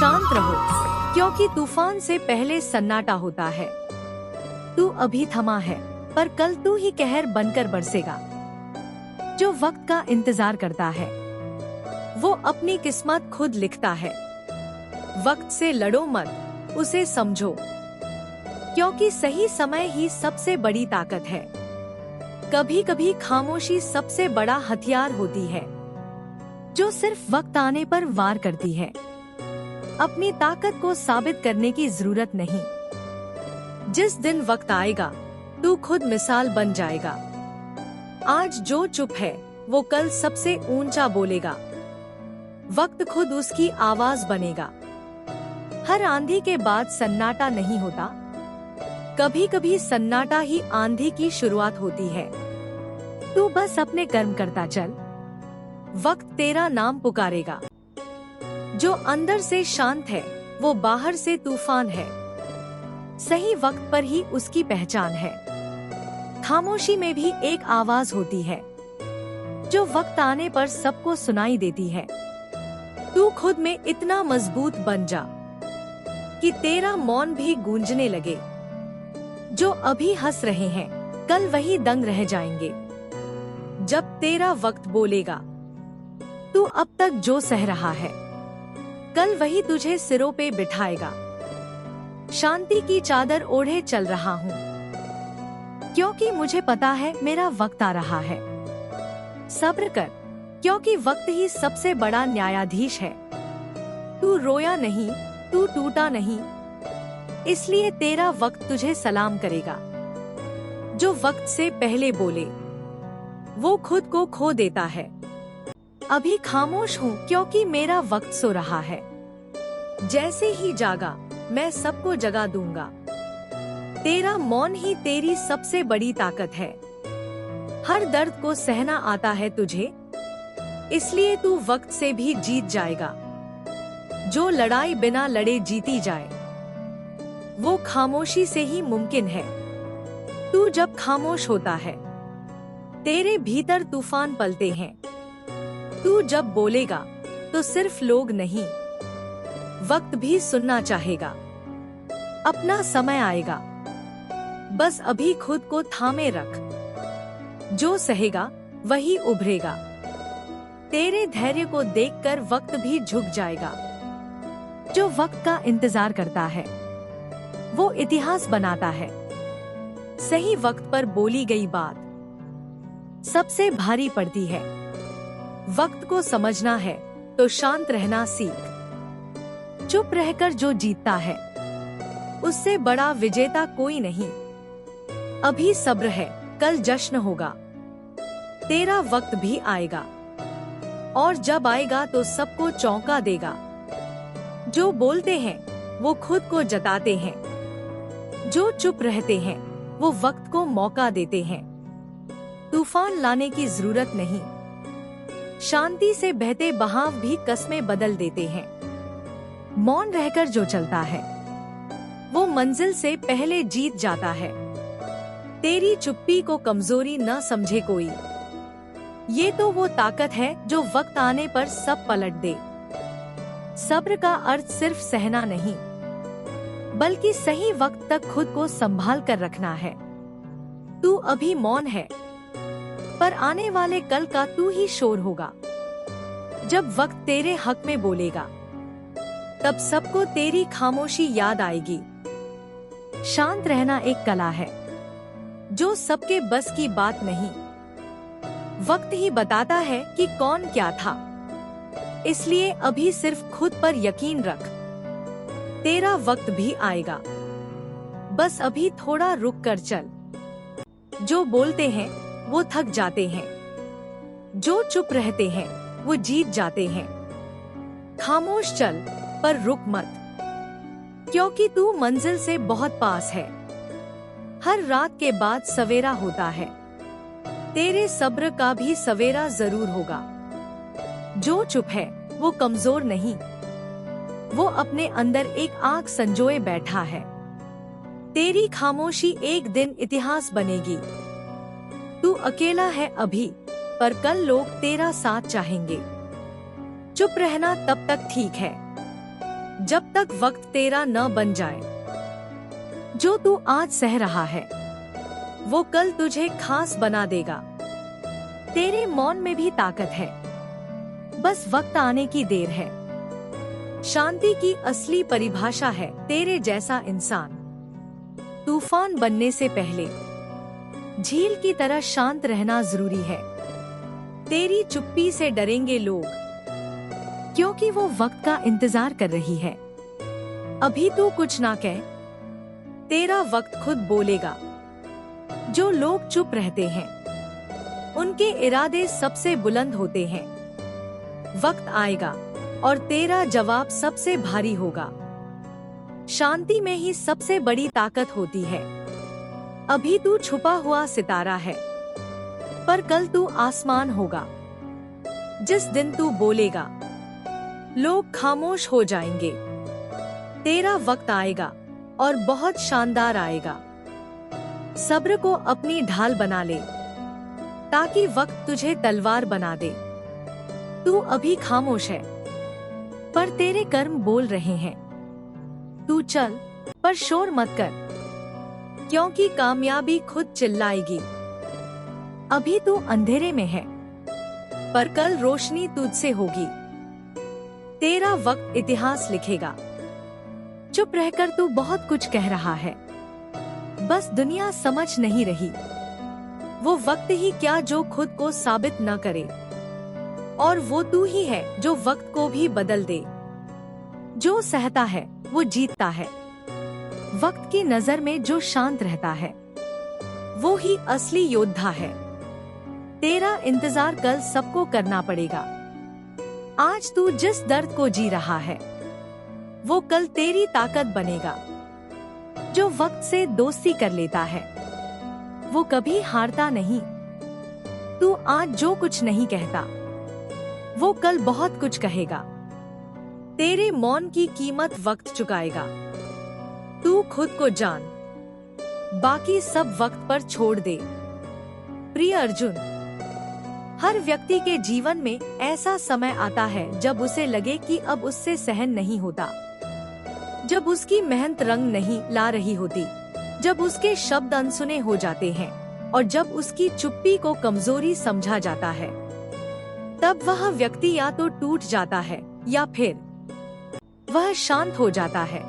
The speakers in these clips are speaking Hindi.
शांत रहो, क्योंकि तूफान से पहले सन्नाटा होता है। तू अभी थमा है, पर कल तू ही कहर बनकर बरसेगा। जो वक्त का इंतजार करता है, वो अपनी किस्मत खुद लिखता है। वक्त से लड़ो मत, उसे समझो, क्योंकि सही समय ही सबसे बड़ी ताकत है। कभी कभी खामोशी सबसे बड़ा हथियार होती है, जो सिर्फ वक्त आने पर वार करती है। अपनी ताकत को साबित करने की जरूरत नहीं। जिस दिन वक्त आएगा, तू खुद मिसाल बन जाएगा। आज जो चुप है, वो कल सबसे ऊंचा बोलेगा। वक्त खुद उसकी आवाज बनेगा। हर आंधी के बाद सन्नाटा नहीं होता, कभी कभी सन्नाटा ही आंधी की शुरुआत होती है। तू बस अपने कर्म करता चल, वक्त तेरा नाम पुकारेगा। जो अंदर से शांत है, वो बाहर से तूफान है। सही वक्त पर ही उसकी पहचान है। खामोशी में भी एक आवाज होती है, जो वक्त आने पर सबको सुनाई देती है। तू खुद में इतना मजबूत बन जा कि तेरा मौन भी गूंजने लगे। जो अभी हंस रहे हैं, कल वही दंग रह जाएंगे जब तेरा वक्त बोलेगा। तू अब तक जो सह रहा है, कल वही तुझे सिरों पे बिठाएगा। शांति की चादर ओढ़े चल रहा हूँ, क्योंकि मुझे पता है मेरा वक्त आ रहा है। सब्र कर, क्योंकि वक्त ही सबसे बड़ा न्यायाधीश है। तू रोया नहीं, तू टूटा नहीं, इसलिए तेरा वक्त तुझे सलाम करेगा। जो वक्त से पहले बोले, वो खुद को खो देता है। अभी खामोश हूँ, क्योंकि मेरा वक्त सो रहा है। जैसे ही जागा, मैं सबको जगा दूंगा। तेरा मौन ही तेरी सबसे बड़ी ताकत है। हर दर्द को सहना आता है तुझे, इसलिए तू वक्त से भी जीत जाएगा। जो लड़ाई बिना लड़े जीती जाए, वो खामोशी से ही मुमकिन है। तू जब खामोश होता है, तेरे भीतर तूफान पलते हैं। तू जब बोलेगा, तो सिर्फ लोग नहीं, वक्त भी सुनना चाहेगा। अपना समय आएगा, बस अभी खुद को थामे रख। जो सहेगा, वही उभरेगा। तेरे धैर्य को देखकर वक्त भी झुक जाएगा। जो वक्त का इंतजार करता है, वो इतिहास बनाता है। सही वक्त पर बोली गई बात सबसे भारी पड़ती है। वक्त को समझना है तो शांत रहना सीख। चुप रहकर जो जीतता है, उससे बड़ा विजेता कोई नहीं। अभी सब्र है, कल जश्न होगा। तेरा वक्त भी आएगा, और जब आएगा तो सबको चौंका देगा। जो बोलते हैं, वो खुद को जताते हैं। जो चुप रहते हैं, वो वक्त को मौका देते हैं। तूफान लाने की जरूरत नहीं, शांति से बहते बहाव भी कस्में बदल देते हैं। मौन रहकर जो चलता है, वो मंजिल से पहले जीत जाता है। तेरी चुप्पी को कमजोरी न समझे कोई। ये तो वो ताकत है जो वक्त आने पर सब पलट दे। सब्र का अर्थ सिर्फ सहना नहीं, बल्कि सही वक्त तक खुद को संभाल कर रखना है। तू अभी मौन है, पर आने वाले कल का तू ही शोर होगा। जब वक्त तेरे हक में बोलेगा, तब सबको तेरी खामोशी याद आएगी। शांत रहना एक कला है, जो सबके बस की बात नहीं। वक्त ही बताता है कि कौन क्या था, इसलिए अभी सिर्फ खुद पर यकीन रख। तेरा वक्त भी आएगा, बस अभी थोड़ा रुक कर चल। जो बोलते हैं, वो थक जाते हैं। जो चुप रहते हैं, वो जीत जाते हैं। खामोश चल, पर रुक मत, क्योंकि तू मंजिल से बहुत पास है। हर रात के बाद सवेरा होता है। तेरे सब्र का भी सवेरा जरूर होगा। जो चुप है, वो कमजोर नहीं, वो अपने अंदर एक आग संजोए बैठा है। तेरी खामोशी एक दिन इतिहास बनेगी। तू अकेला है अभी, पर कल लोग तेरा साथ चाहेंगे। चुप रहना तब तक ठीक है, जब तक वक्त तेरा न बन जाए। जो तू आज सह रहा है वो कल तुझे खास बना देगा। तेरे मौन में भी ताकत है, बस वक्त आने की देर है। शांति की असली परिभाषा है तेरे जैसा इंसान। तूफान बनने से पहले झील की तरह शांत रहना जरूरी है। तेरी चुप्पी से डरेंगे लोग, क्योंकि वो वक्त का इंतजार कर रही है। अभी तू कुछ ना कह, तेरा वक्त खुद बोलेगा। जो लोग चुप रहते हैं उनके इरादे सबसे बुलंद होते हैं। वक्त आएगा और तेरा जवाब सबसे भारी होगा। शांति में ही सबसे बड़ी ताकत होती है। अभी तू छुपा हुआ सितारा है, पर कल तू आसमान होगा। जिस दिन तू बोलेगा लोग खामोश हो जाएंगे। तेरा वक्त आएगा और बहुत शानदार आएगा। सब्र को अपनी ढाल बना ले, ताकि वक्त तुझे तलवार बना दे। तू अभी खामोश है, पर तेरे कर्म बोल रहे हैं। तू चल, पर शोर मत कर, क्योंकि कामयाबी खुद चिल्लाएगी। अभी तू अंधेरे में है, पर कल रोशनी तुझसे होगी। तेरा वक्त इतिहास लिखेगा। चुप रहकर तू बहुत कुछ कह रहा है, बस दुनिया समझ नहीं रही। वो वक्त ही क्या जो खुद को साबित न करे, और वो तू ही है जो वक्त को भी बदल दे। जो सहता है वो जीतता है। वक्त की नजर में जो शांत रहता है वो ही असली योद्धा है। तेरा इंतजार कल सबको करना पड़ेगा। आज तू जिस दर्द को जी रहा है वो कल तेरी ताकत बनेगा। जो वक्त से दोस्ती कर लेता है वो कभी हारता नहीं। तू आज जो कुछ नहीं कहता वो कल बहुत कुछ कहेगा। तेरे मौन की कीमत वक्त चुकाएगा। तू खुद को जान, बाकी सब वक्त पर छोड़ दे। प्रिय अर्जुन, हर व्यक्ति के जीवन में ऐसा समय आता है जब उसे लगे कि अब उससे सहन नहीं होता, जब उसकी मेहनत रंग नहीं ला रही होती, जब उसके शब्द अनसुने हो जाते हैं और जब उसकी चुप्पी को कमजोरी समझा जाता है। तब वह व्यक्ति या तो टूट जाता है या फिर वह शांत हो जाता है।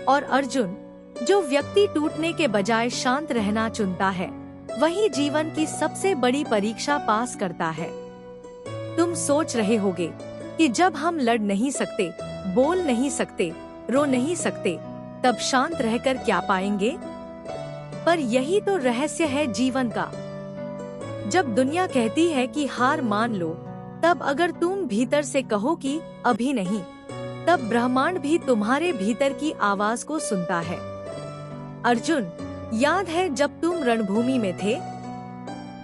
और अर्जुन, जो व्यक्ति टूटने के बजाय शांत रहना चुनता है वही जीवन की सबसे बड़ी परीक्षा पास करता है। तुम सोच रहे होगे कि जब हम लड़ नहीं सकते, बोल नहीं सकते, रो नहीं सकते, तब शांत रहकर क्या पाएंगे? पर यही तो रहस्य है जीवन का। जब दुनिया कहती है कि हार मान लो, तब अगर तुम भीतर से कहो कि अभी नहीं, तब ब्रह्मांड भी तुम्हारे भीतर की आवाज को सुनता है। अर्जुन, याद है जब तुम रणभूमि में थे?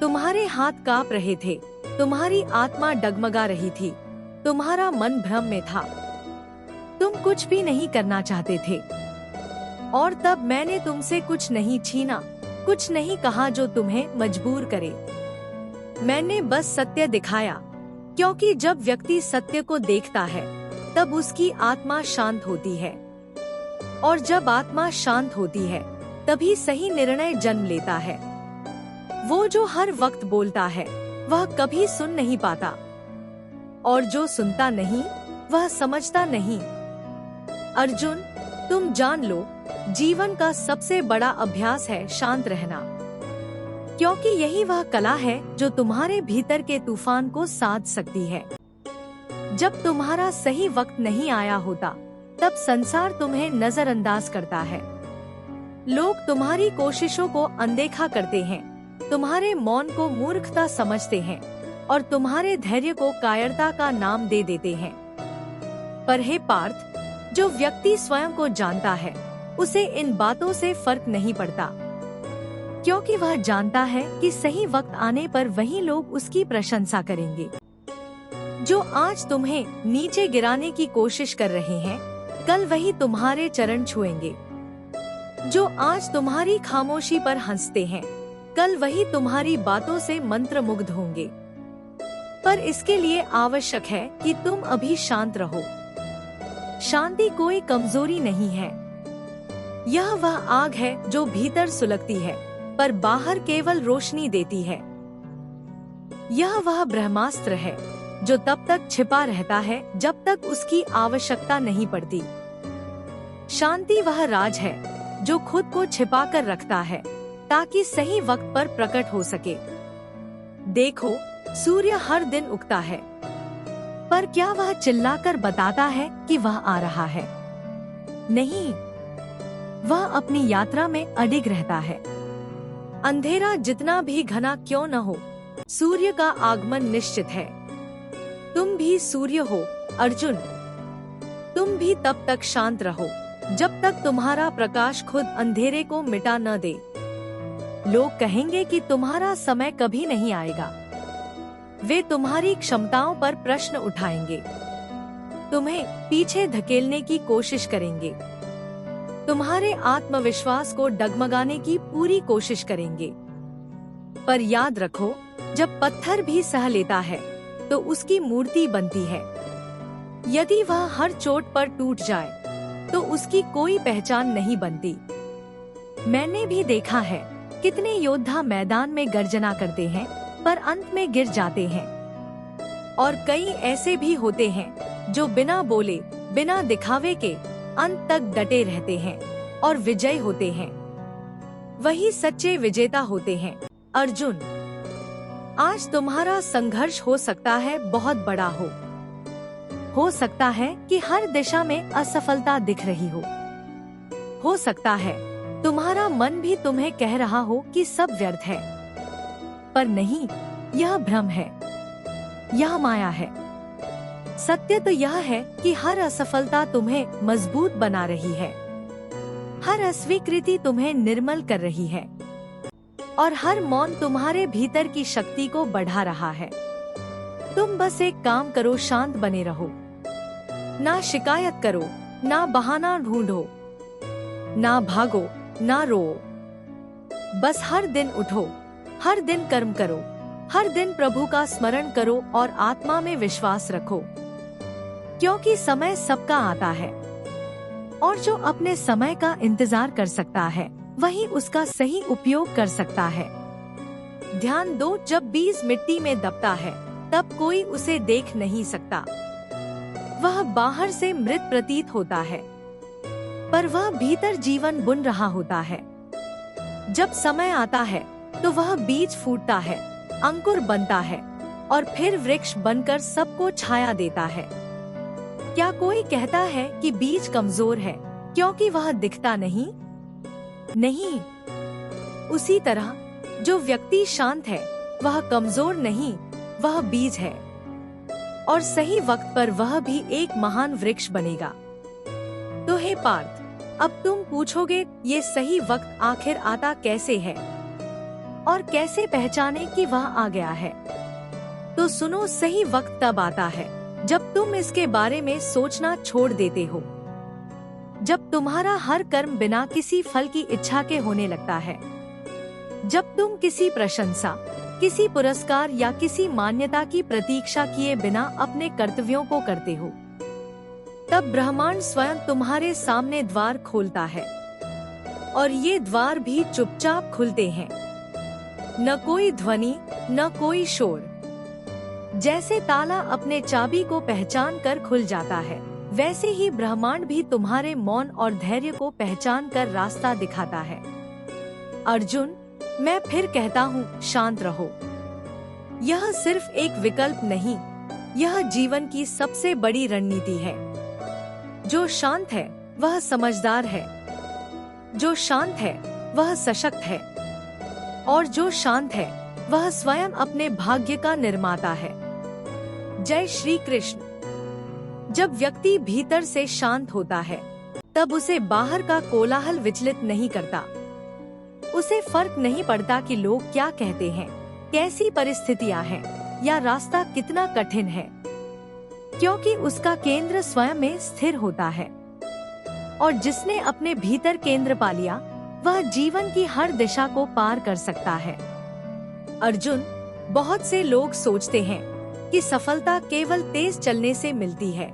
तुम्हारे हाथ कांप रहे थे, तुम्हारी आत्मा डगमगा रही थी, तुम्हारा मन भ्रम में था, तुम कुछ भी नहीं करना चाहते थे। और तब मैंने तुमसे कुछ नहीं छीना, कुछ नहीं कहा जो तुम्हें मजबूर करे। मैंने बस सत्य दिखाया, क्योंकि जब व्यक्ति सत्य को देखता है तब उसकी आत्मा शांत होती है, और जब आत्मा शांत होती है तभी सही निर्णय जन्म लेता है। वो जो हर वक्त बोलता है वह कभी सुन नहीं पाता, और जो सुनता नहीं वह समझता नहीं। अर्जुन, तुम जान लो, जीवन का सबसे बड़ा अभ्यास है शांत रहना, क्योंकि यही वह कला है जो तुम्हारे भीतर के तूफान को साध सकती है। जब तुम्हारा सही वक्त नहीं आया होता, तब संसार तुम्हें नजरअंदाज करता है। लोग तुम्हारी कोशिशों को अनदेखा करते हैं, तुम्हारे मौन को मूर्खता समझते हैं और तुम्हारे धैर्य को कायरता का नाम दे देते हैं। पर हे पार्थ, जो व्यक्ति स्वयं को जानता है उसे इन बातों से फर्क नहीं पड़ता, क्योंकि वह जानता है कि सही वक्त आने पर वही लोग उसकी प्रशंसा करेंगे। जो आज तुम्हें नीचे गिराने की कोशिश कर रहे हैं, कल वही तुम्हारे चरण छुएंगे। जो आज तुम्हारी खामोशी पर हंसते हैं, कल वही तुम्हारी बातों से मंत्रमुग्ध होंगे। पर इसके लिए आवश्यक है कि तुम अभी शांत रहो। शांति कोई कमजोरी नहीं है। यह वह आग है जो भीतर सुलगती है पर बाहर केवल रोशनी देती है। यह वह ब्रह्मास्त्र है जो तब तक छिपा रहता है जब तक उसकी आवश्यकता नहीं पड़ती। शांति वह राज है जो खुद को छिपा कर रखता है ताकि सही वक्त पर प्रकट हो सके। देखो, सूर्य हर दिन उगता है, पर क्या वह चिल्लाकर बताता है कि वह आ रहा है? नहीं, वह अपनी यात्रा में अडिग रहता है। अंधेरा जितना भी घना क्यों न हो, सूर्य का आगमन निश्चित है। तुम भी सूर्य हो अर्जुन। तुम भी तब तक शांत रहो जब तक तुम्हारा प्रकाश खुद अंधेरे को मिटा न दे। लोग कहेंगे कि तुम्हारा समय कभी नहीं आएगा। वे तुम्हारी क्षमताओं पर प्रश्न उठाएंगे, तुम्हें पीछे धकेलने की कोशिश करेंगे, तुम्हारे आत्मविश्वास को डगमगाने की पूरी कोशिश करेंगे। पर याद रखो, जब पत्थर भी सह लेता है तो उसकी मूर्ति बनती है। यदि वह हर चोट पर टूट जाए तो उसकी कोई पहचान नहीं बनती। मैंने भी देखा है कितने योद्धा मैदान में गर्जना करते हैं पर अंत में गिर जाते हैं, और कई ऐसे भी होते हैं जो बिना बोले, बिना दिखावे के अंत तक डटे रहते हैं और विजयी होते हैं। वही सच्चे विजेता होते हैं। अर्जुन, आज तुम्हारा संघर्ष हो सकता है बहुत बड़ा हो सकता है कि हर दिशा में असफलता दिख रही हो सकता है तुम्हारा मन भी तुम्हें कह रहा हो कि सब व्यर्थ है, पर नहीं, यह भ्रम है, यह माया है। सत्य तो यह है कि हर असफलता तुम्हें मजबूत बना रही है, हर अस्वीकृति तुम्हें निर्मल कर रही है, और हर मौन तुम्हारे भीतर की शक्ति को बढ़ा रहा है। तुम बस एक काम करो, शांत बने रहो। ना शिकायत करो, ना बहाना ढूंढो, ना भागो, ना रो। बस हर दिन उठो, हर दिन कर्म करो, हर दिन प्रभु का स्मरण करो और आत्मा में विश्वास रखो, क्योंकि समय सबका आता है, और जो अपने समय का इंतजार कर सकता है वही उसका सही उपयोग कर सकता है। ध्यान दो, जब बीज मिट्टी में दबता है तब कोई उसे देख नहीं सकता। वह बाहर से मृत प्रतीत होता है, पर वह भीतर जीवन बुन रहा होता है। जब समय आता है तो वह बीज फूटता है, अंकुर बनता है और फिर वृक्ष बनकर सबको छाया देता है। क्या कोई कहता है कि बीज कमजोर है क्योंकि वह दिखता नहीं? नहीं। उसी तरह जो व्यक्ति शांत है वह कमजोर नहीं, वह बीज है, और सही वक्त पर वह भी एक महान वृक्ष बनेगा। तो हे पार्थ, अब तुम पूछोगे, ये सही वक्त आखिर आता कैसे है और कैसे पहचाने कि वह आ गया है? तो सुनो, सही वक्त तब आता है जब तुम इसके बारे में सोचना छोड़ देते हो, जब तुम्हारा हर कर्म बिना किसी फल की इच्छा के होने लगता है, जब तुम किसी प्रशंसा, किसी पुरस्कार या किसी मान्यता की प्रतीक्षा किए बिना अपने कर्तव्यों को करते हो, तब ब्रह्मांड स्वयं तुम्हारे सामने द्वार खोलता है, और ये द्वार भी चुपचाप खुलते हैं। न कोई ध्वनि, न कोई शोर। जैसे ताला अपने चाबी को पहचान कर खुल जाता है, वैसे ही ब्रह्मांड भी तुम्हारे मौन और धैर्य को पहचान कर रास्ता दिखाता है। अर्जुन, मैं फिर कहता हूँ, शांत रहो। यह सिर्फ एक विकल्प नहीं, यह जीवन की सबसे बड़ी रणनीति है। जो शांत है वह समझदार है, जो शांत है वह सशक्त है, और जो शांत है वह स्वयं अपने भाग्य का निर्माता है। जय श्री कृष्ण। जब व्यक्ति भीतर से शांत होता है तब उसे बाहर का कोलाहल विचलित नहीं करता। उसे फर्क नहीं पड़ता कि लोग क्या कहते हैं, कैसी परिस्थितियां हैं या रास्ता कितना कठिन है, क्योंकि उसका केंद्र स्वयं में स्थिर होता है। और जिसने अपने भीतर केंद्र पा लिया वह जीवन की हर दिशा को पार कर सकता है। अर्जुन, बहुत से लोग सोचते हैं कि सफलता केवल तेज चलने से मिलती है,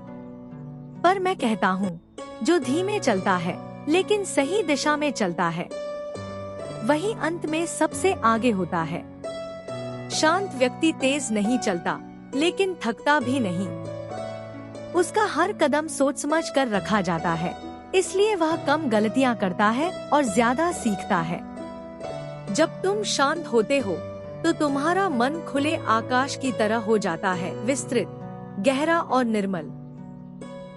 पर मैं कहता हूँ, जो धीमे चलता है लेकिन सही दिशा में चलता है, वही अंत में सबसे आगे होता है। शांत व्यक्ति तेज नहीं चलता, लेकिन थकता भी नहीं। उसका हर कदम सोच समझ कर रखा जाता है, इसलिए वह कम गलतियां करता है और ज्यादा सीखता है। जब तुम शांत होते हो तो तुम्हारा मन खुले आकाश की तरह हो जाता है, विस्तृत, गहरा और निर्मल।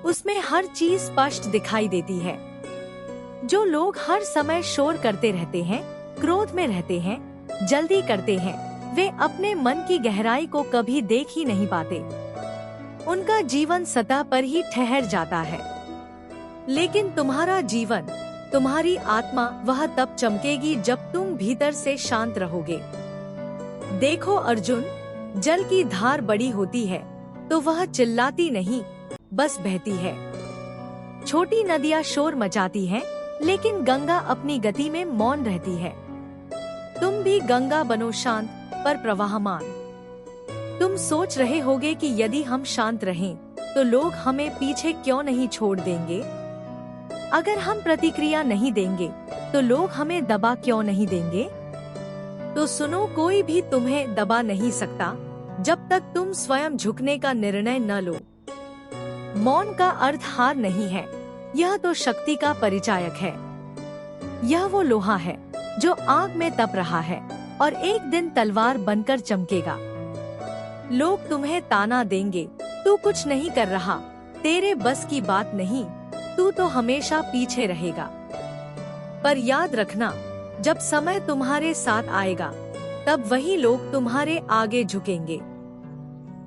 उसमें हर चीज स्पष्ट दिखाई देती है। जो लोग हर समय शोर करते रहते हैं, क्रोध में रहते हैं, जल्दी करते हैं, वे अपने मन की गहराई को कभी देख ही नहीं पाते। उनका जीवन सतह पर ही ठहर जाता है। लेकिन तुम्हारा जीवन, तुम्हारी आत्मा, वह तब चमकेगी जब तुम भीतर से शांत रहोगे। देखो अर्जुन, जल की धार बड़ी होती है तो वह चिल्लाती नहीं, बस बहती है। छोटी नदियां शोर मचाती हैं, लेकिन गंगा अपनी गति में मौन रहती है। तुम भी गंगा बनो, शांत पर प्रवाहमान। तुम सोच रहे होगे कि यदि हम शांत रहें तो लोग हमें पीछे क्यों नहीं छोड़ देंगे? अगर हम प्रतिक्रिया नहीं देंगे तो लोग हमें दबा क्यों नहीं देंगे? तो सुनो, कोई भी तुम्हें दबा नहीं सकता जब तक तुम स्वयं झुकने का निर्णय न लो। मौन का अर्थ हार नहीं है, यह तो शक्ति का परिचायक है। यह वो लोहा है जो आग में तप रहा है और एक दिन तलवार बनकर चमकेगा। लोग तुम्हें ताना देंगे, तू कुछ नहीं कर रहा, तेरे बस की बात नहीं, तू तो हमेशा पीछे रहेगा। पर याद रखना, जब समय तुम्हारे साथ आएगा तब वही लोग तुम्हारे आगे झुकेंगे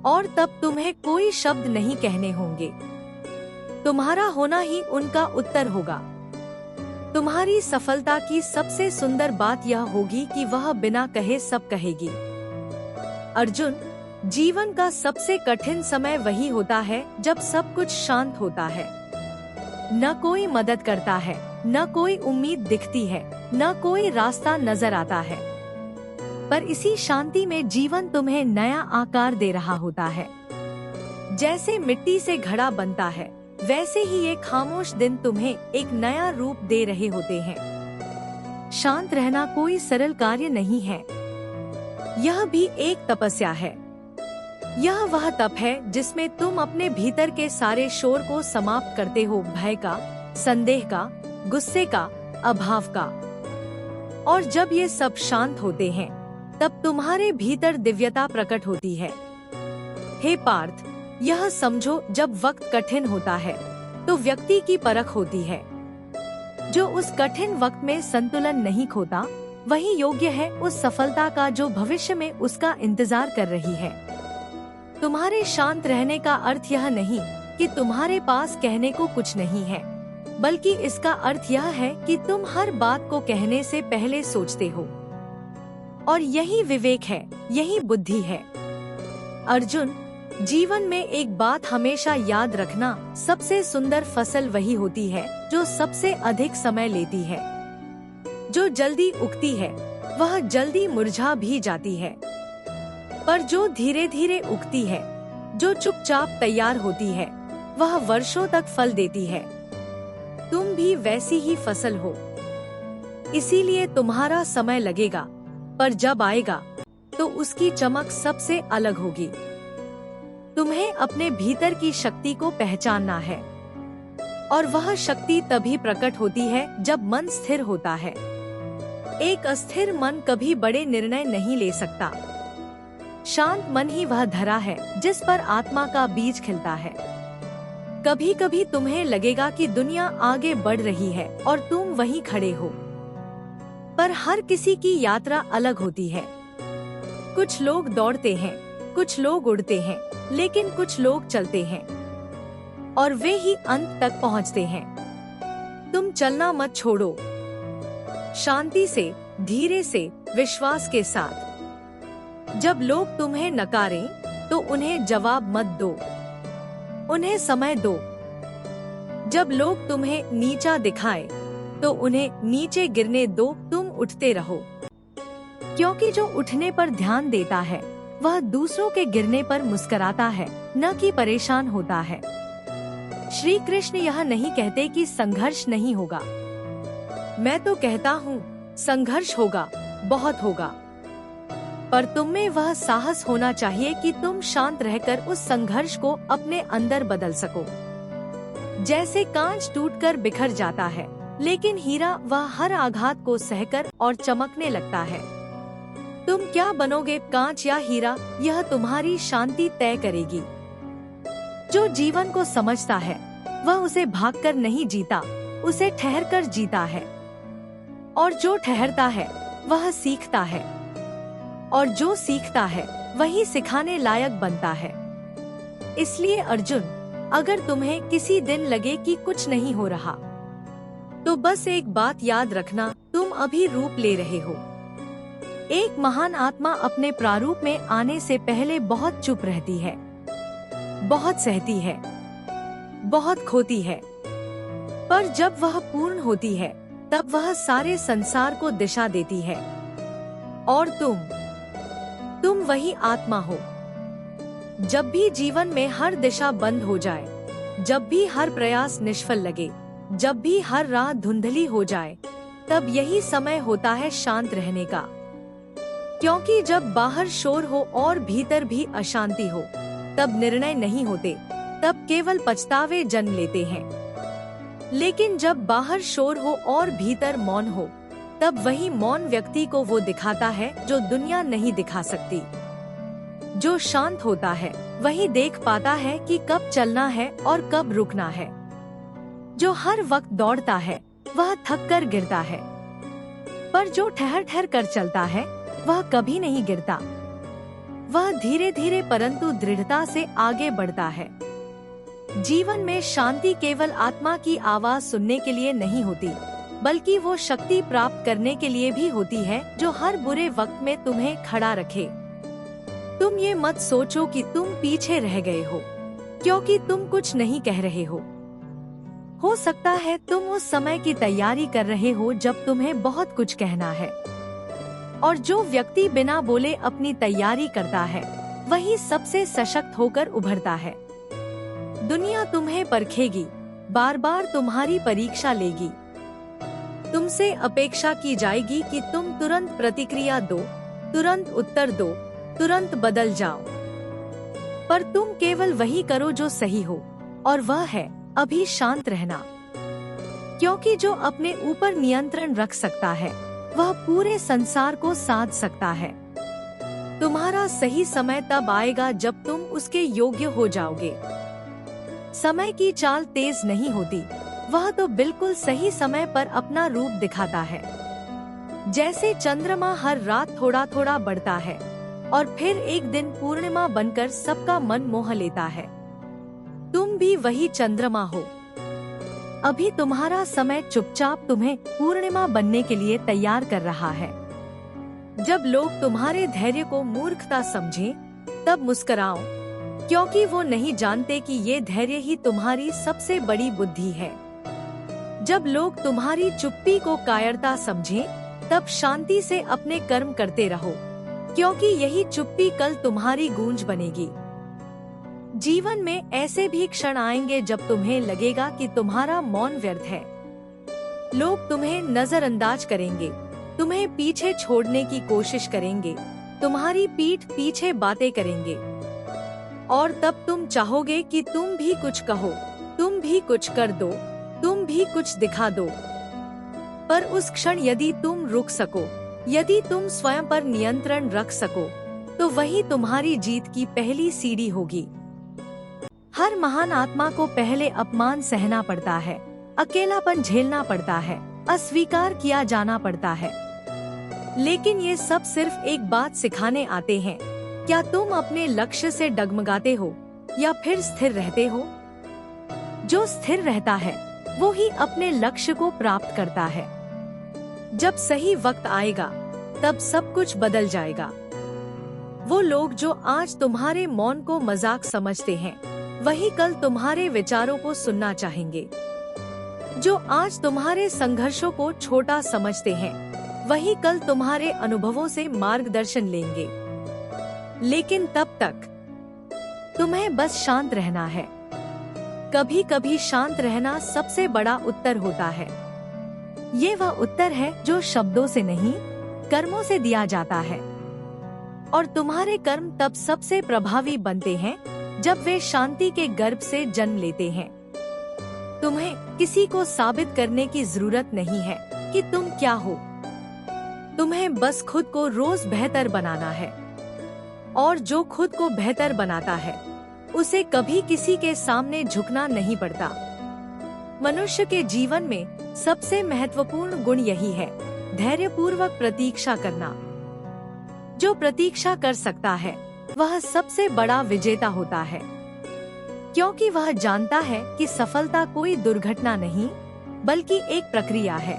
और तब तुम्हें कोई शब्द नहीं कहने होंगे। तुम्हारा होना ही उनका उत्तर होगा। तुम्हारी सफलता की सबसे सुंदर बात यह होगी कि वह बिना कहे सब कहेगी। अर्जुन, जीवन का सबसे कठिन समय वही होता है जब सब कुछ शांत होता है। न कोई मदद करता है, न कोई उम्मीद दिखती है, न कोई रास्ता नजर आता है। पर इसी शांति में जीवन तुम्हें नया आकार दे रहा होता है। जैसे मिट्टी से घड़ा बनता है, वैसे ही ये खामोश दिन तुम्हें एक नया रूप दे रहे होते हैं। शांत रहना कोई सरल कार्य नहीं है, यह भी एक तपस्या है। यह वह तप है जिसमें तुम अपने भीतर के सारे शोर को समाप्त करते हो, भय का, संदेह का, गुस्से का, अभाव का। और जब ये सब शांत होते हैं तब तुम्हारे भीतर दिव्यता प्रकट होती है। हे पार्थ, यह समझो, जब वक्त कठिन होता है तो व्यक्ति की परख होती है। जो उस कठिन वक्त में संतुलन नहीं खोता, वही योग्य है उस सफलता का जो भविष्य में उसका इंतजार कर रही है। तुम्हारे शांत रहने का अर्थ यह नहीं कि तुम्हारे पास कहने को कुछ नहीं है, बल्कि इसका अर्थ यह है कि तुम हर बात को कहने से पहले सोचते हो। और यही विवेक है, यही बुद्धि है। अर्जुन, जीवन में एक बात हमेशा याद रखना, सबसे सुंदर फसल वही होती है जो सबसे अधिक समय लेती है। जो जल्दी उगती है वह जल्दी मुरझा भी जाती है, पर जो धीरे धीरे उगती है, जो चुपचाप तैयार होती है, वह वर्षों तक फल देती है। तुम भी वैसी ही फसल हो, इसीलिए तुम्हारा समय लगेगा, पर जब आएगा तो उसकी चमक सबसे अलग होगी। तुम्हें अपने भीतर की शक्ति को पहचानना है, और वह शक्ति तभी प्रकट होती है जब मन स्थिर होता है। एक अस्थिर मन कभी बड़े निर्णय नहीं ले सकता। शांत मन ही वह धरा है जिस पर आत्मा का बीज खिलता है। कभी कभी तुम्हें लगेगा कि दुनिया आगे बढ़ रही है और तुम वहीं खड़े हो, पर हर किसी की यात्रा अलग होती है। कुछ लोग दौड़ते हैं, कुछ लोग उड़ते हैं, लेकिन कुछ लोग चलते हैं और वे ही अंत तक पहुंचते हैं। तुम चलना मत छोड़ो, शांति से, धीरे से, विश्वास के साथ। जब लोग तुम्हें नकारें तो उन्हें जवाब मत दो, उन्हें समय दो। जब लोग तुम्हें नीचा दिखाएं तो उन्हें नीचे गिरने दो, तुम उठते रहो। क्योंकि जो उठने पर ध्यान देता है वह दूसरों के गिरने पर मुस्कुराता है, न कि परेशान होता है। श्री कृष्ण यह नहीं कहते कि संघर्ष नहीं होगा। मैं तो कहता हूँ संघर्ष होगा, बहुत होगा, पर तुम में वह साहस होना चाहिए कि तुम शांत रहकर उस संघर्ष को अपने अंदर बदल सको। जैसे कांच टूटकर बिखर जाता है, लेकिन हीरा वह हर आघात को सहकर और चमकने लगता है। तुम क्या बनोगे, कांच या हीरा, यह तुम्हारी शांति तय करेगी। जो जीवन को समझता है वह उसे भागकर नहीं जीता, उसे ठहरकर जीता है। और जो ठहरता है वह सीखता है, और जो सीखता है वही सिखाने लायक बनता है। इसलिए अर्जुन, अगर तुम्हें किसी दिन लगे कि कुछ नहीं हो रहा, तो बस एक बात याद रखना, तुम अभी रूप ले रहे हो। एक महान आत्मा अपने प्रारूप में आने से पहले बहुत चुप रहती है, बहुत सहती है, बहुत खोती है, पर जब वह पूर्ण होती है तब वह सारे संसार को दिशा देती है। और तुम वही आत्मा हो। जब भी जीवन में हर दिशा बंद हो जाए, जब भी हर प्रयास निष्फल लगे, जब भी हर राह धुंधली हो जाए, तब यही समय होता है शांत रहने का। क्योंकि जब बाहर शोर हो और भीतर भी अशांति हो, तब निर्णय नहीं होते, तब केवल पछतावे जन्म लेते हैं। लेकिन जब बाहर शोर हो और भीतर मौन हो, तब वही मौन व्यक्ति को वो दिखाता है जो दुनिया नहीं दिखा सकती। जो शांत होता है वही देख पाता है कि कब चलना है और कब रुकना है। जो हर वक्त दौड़ता है वह थक कर गिरता है, पर जो ठहर ठहर कर चलता है वह कभी नहीं गिरता। वह धीरे धीरे परंतु दृढ़ता से आगे बढ़ता है। जीवन में शांति केवल आत्मा की आवाज सुनने के लिए नहीं होती, बल्कि वो शक्ति प्राप्त करने के लिए भी होती है जो हर बुरे वक्त में तुम्हें खड़ा रखे। तुम ये मत सोचो कि तुम पीछे रह गए हो, क्योंकि तुम कुछ नहीं कह रहे हो। हो सकता है तुम उस समय की तैयारी कर रहे हो जब तुम्हें बहुत कुछ कहना है। और जो व्यक्ति बिना बोले अपनी तैयारी करता है वही सबसे सशक्त होकर उभरता है। दुनिया तुम्हें परखेगी, बार बार तुम्हारी परीक्षा लेगी। तुमसे अपेक्षा की जाएगी कि तुम तुरंत प्रतिक्रिया दो, तुरंत उत्तर दो, तुरंत बदल जाओ। पर तुम केवल वही करो जो सही हो, और वह है अभी शांत रहना। क्योंकि जो अपने ऊपर नियंत्रण रख सकता है वह पूरे संसार को साध सकता है। तुम्हारा सही समय तब आएगा जब तुम उसके योग्य हो जाओगे। समय की चाल तेज नहीं होती, वह तो बिल्कुल सही समय पर अपना रूप दिखाता है। जैसे चंद्रमा हर रात थोड़ा थोड़ा बढ़ता है और फिर एक दिन पूर्णिमा बनकर सबका मन मोह लेता है। तुम भी वही चंद्रमा हो। अभी तुम्हारा समय चुपचाप तुम्हें पूर्णिमा बनने के लिए तैयार कर रहा है। जब लोग तुम्हारे धैर्य को मूर्खता समझें, तब मुस्कुराओ, क्योंकि वो नहीं जानते कि ये धैर्य ही तुम्हारी सबसे बड़ी बुद्धि है। जब लोग तुम्हारी चुप्पी को कायरता समझें, तब शांति से अपने कर्म करते रहो, क्योंकि यही चुप्पी कल तुम्हारी गूंज बनेगी। जीवन में ऐसे भी क्षण आएंगे जब तुम्हें लगेगा कि तुम्हारा मौन व्यर्थ है। लोग तुम्हें नजरअंदाज करेंगे, तुम्हें पीछे छोड़ने की कोशिश करेंगे, तुम्हारी पीठ पीछे बातें करेंगे। और तब तुम चाहोगे कि तुम भी कुछ कहो, तुम भी कुछ कर दो, तुम भी कुछ दिखा दो। पर उस क्षण यदि तुम रुक सको, यदि तुम स्वयं पर नियंत्रण रख सको, तो वही तुम्हारी जीत की पहली सीढ़ी होगी। हर महान आत्मा को पहले अपमान सहना पड़ता है, अकेलापन झेलना पड़ता है, अस्वीकार किया जाना पड़ता है। लेकिन ये सब सिर्फ एक बात सिखाने आते हैं, क्या तुम अपने लक्ष्य से डगमगाते हो या फिर स्थिर रहते हो? जो स्थिर रहता है वो ही अपने लक्ष्य को प्राप्त करता है। जब सही वक्त आएगा तब सब कुछ बदल जाएगा। वो लोग जो आज तुम्हारे मौन को मजाक समझते हैं, वही कल तुम्हारे विचारों को सुनना चाहेंगे। जो आज तुम्हारे संघर्षों को छोटा समझते हैं, वही कल तुम्हारे अनुभवों से मार्गदर्शन लेंगे। लेकिन तब तक तुम्हें बस शांत रहना है। कभी कभी शांत रहना सबसे बड़ा उत्तर होता है। ये वह उत्तर है जो शब्दों से नहीं, कर्मों से दिया जाता है। और तुम्हारे कर्म तब सबसे प्रभावी बनते हैं जब वे शांति के गर्भ से जन्म लेते हैं। तुम्हें किसी को साबित करने की जरूरत नहीं है कि तुम क्या हो। तुम्हें बस खुद को रोज बेहतर बनाना है। और जो खुद को बेहतर बनाता है उसे कभी किसी के सामने झुकना नहीं पड़ता। मनुष्य के जीवन में सबसे महत्वपूर्ण गुण यही है, धैर्यपूर्वक प्रतीक्षा करना। जो प्रतीक्षा कर सकता है वह सबसे बड़ा विजेता होता है, क्योंकि वह जानता है कि सफलता कोई दुर्घटना नहीं बल्कि एक प्रक्रिया है।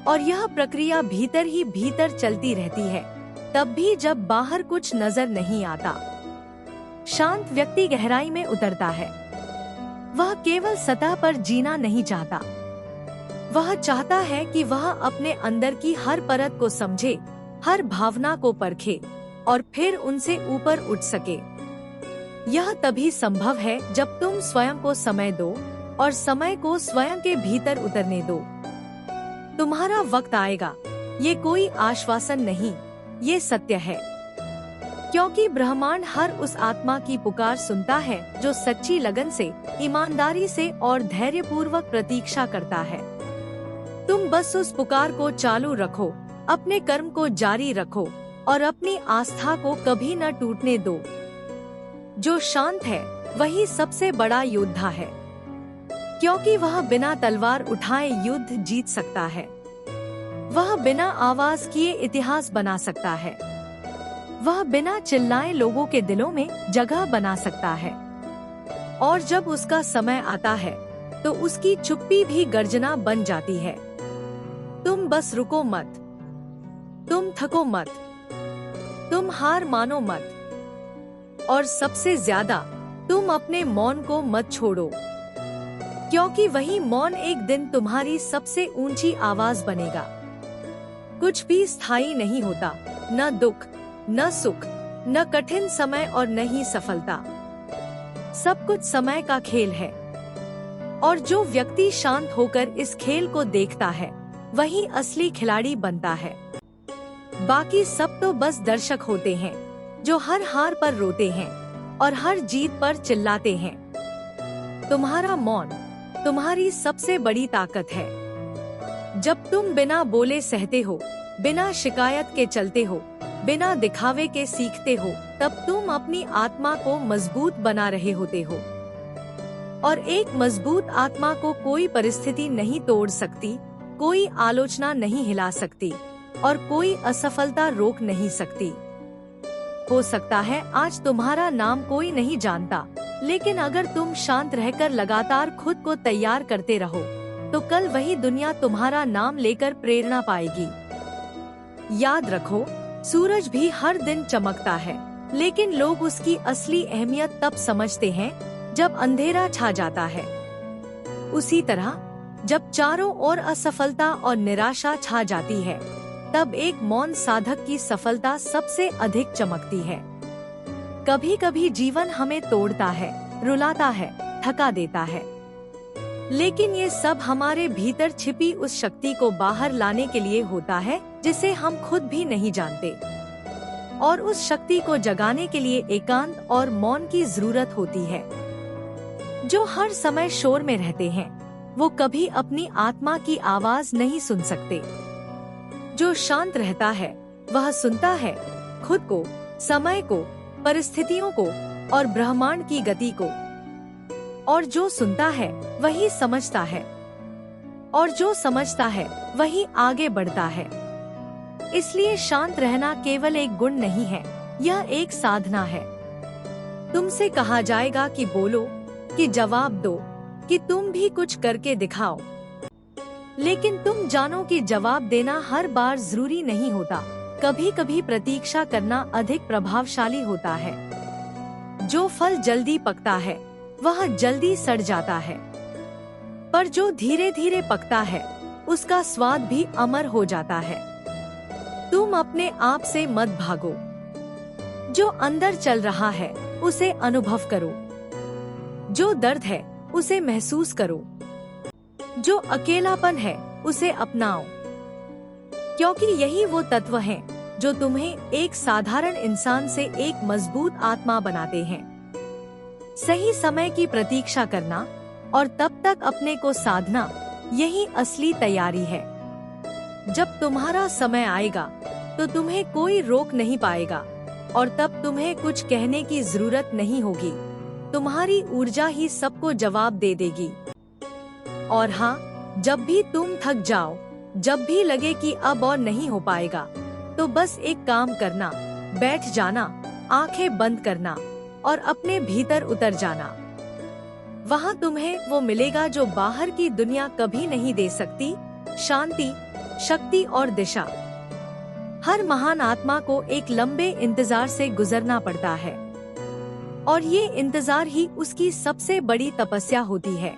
और यह प्रक्रिया भीतर ही भीतर चलती रहती है, तब भी जब बाहर कुछ नजर नहीं आता। शांत व्यक्ति गहराई में उतरता है। वह केवल सतह पर जीना नहीं चाहता। वह चाहता है कि वह अपने अंदर की हर परत को समझे, हर भावना को परखे और फिर उनसे ऊपर उठ सके। यह तभी संभव है जब तुम स्वयं को समय दो और समय को स्वयं के भीतर उतरने दो। तुम्हारा वक्त आएगा, ये कोई आश्वासन नहीं, ये सत्य है। क्योंकि ब्रह्मांड हर उस आत्मा की पुकार सुनता है जो सच्ची लगन से, ईमानदारी से और धैर्यपूर्वक प्रतीक्षा करता है। तुम बस उस पुकार को चालू रखो, अपने कर्म को जारी रखो और अपनी आस्था को कभी न टूटने दो। जो शांत है वही सबसे बड़ा योद्धा है, क्योंकि वह बिना तलवार उठाए युद्ध जीत सकता है। वह बिना आवाज किए इतिहास बना सकता है। वह बिना चिल्लाए लोगों के दिलों में जगह बना सकता है। और जब उसका समय आता है तो उसकी चुप्पी भी गर्जना बन जाती है। तुम बस रुको मत, तुम थको मत, तुम हार मानो मत, और सबसे ज्यादा तुम अपने मौन को मत छोड़ो, क्योंकि वही मौन एक दिन तुम्हारी सबसे ऊंची आवाज बनेगा। कुछ भी स्थायी नहीं होता, न दुख, न सुख, न कठिन समय और न ही सफलता। सब कुछ समय का खेल है। और जो व्यक्ति शांत होकर इस खेल को देखता है वही असली खिलाड़ी बनता है। बाकी सब तो बस दर्शक होते हैं जो हर हार पर रोते हैं और हर जीत पर चिल्लाते हैं। तुम्हारा मौन तुम्हारी सबसे बड़ी ताकत है। जब तुम बिना बोले सहते हो, बिना शिकायत के चलते हो, बिना दिखावे के सीखते हो, तब तुम अपनी आत्मा को मजबूत बना रहे होते हो। और एक मजबूत आत्मा को कोई परिस्थिति नहीं तोड़ सकती, कोई आलोचना नहीं हिला सकती और कोई असफलता रोक नहीं सकती। हो सकता है आज तुम्हारा नाम कोई नहीं जानता, लेकिन अगर तुम शांत रहकर लगातार खुद को तैयार करते रहो तो कल वही दुनिया तुम्हारा नाम लेकर प्रेरणा पाएगी। याद रखो, सूरज भी हर दिन चमकता है, लेकिन लोग उसकी असली अहमियत तब समझते हैं जब अंधेरा छा जाता है। उसी तरह जब चारों ओर असफलता और निराशा छा जाती है, तब एक मौन साधक की सफलता सबसे अधिक चमकती है। कभी कभी जीवन हमें तोड़ता है, रुलाता है, थका देता है, लेकिन ये सब हमारे भीतर छिपी उस शक्ति को बाहर लाने के लिए होता है जिसे हम खुद भी नहीं जानते। और उस शक्ति को जगाने के लिए एकांत और मौन की जरूरत होती है। जो हर समय शोर में रहते हैं वो कभी अपनी आत्मा की आवाज नहीं सुन सकते। जो शांत रहता है वह सुनता है खुद को, समय को, परिस्थितियों को और ब्रह्मांड की गति को। और जो सुनता है वही समझता है, और जो समझता है वही आगे बढ़ता है। इसलिए शांत रहना केवल एक गुण नहीं है, यह एक साधना है। तुमसे कहा जाएगा कि बोलो, कि जवाब दो, कि तुम भी कुछ करके दिखाओ, लेकिन तुम जानो कि जवाब देना हर बार जरूरी नहीं होता। कभी कभी प्रतीक्षा करना अधिक प्रभावशाली होता है। जो फल जल्दी पकता है वह जल्दी सड़ जाता है, पर जो धीरे धीरे पकता है उसका स्वाद भी अमर हो जाता है। तुम अपने आप से मत भागो। जो अंदर चल रहा है उसे अनुभव करो। जो दर्द है उसे महसूस करो। जो अकेलापन है उसे अपनाओ, क्योंकि यही वो तत्व हैं जो तुम्हें एक साधारण इंसान से एक मजबूत आत्मा बनाते हैं। सही समय की प्रतीक्षा करना और तब तक अपने को साधना, यही असली तैयारी है। जब तुम्हारा समय आएगा तो तुम्हें कोई रोक नहीं पाएगा और तब तुम्हें कुछ कहने की जरूरत नहीं होगी। तुम्हारी ऊर्जा ही सबको जवाब दे देगी। और हाँ, जब भी तुम थक जाओ, जब भी लगे कि अब और नहीं हो पाएगा, तो बस एक काम करना, बैठ जाना, आंखें बंद करना और अपने भीतर उतर जाना। वहाँ तुम्हें वो मिलेगा जो बाहर की दुनिया कभी नहीं दे सकती, शांति, शक्ति और दिशा। हर महान आत्मा को एक लंबे इंतजार से गुजरना पड़ता है और ये इंतजार ही उसकी सबसे बड़ी तपस्या होती है।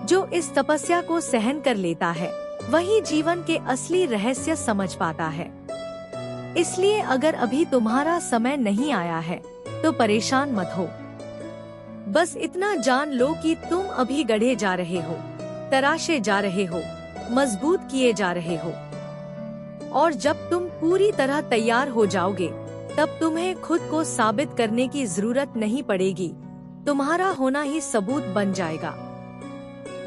जो इस तपस्या को सहन कर लेता है वही जीवन के असली रहस्य समझ पाता है। इसलिए अगर अभी तुम्हारा समय नहीं आया है तो परेशान मत हो। बस इतना जान लो कि तुम अभी गढ़े जा रहे हो, तराशे जा रहे हो, मजबूत किए जा रहे हो। और जब तुम पूरी तरह तैयार हो जाओगे तब तुम्हें खुद को साबित करने की जरूरत नहीं पड़ेगी। तुम्हारा होना ही सबूत बन जाएगा।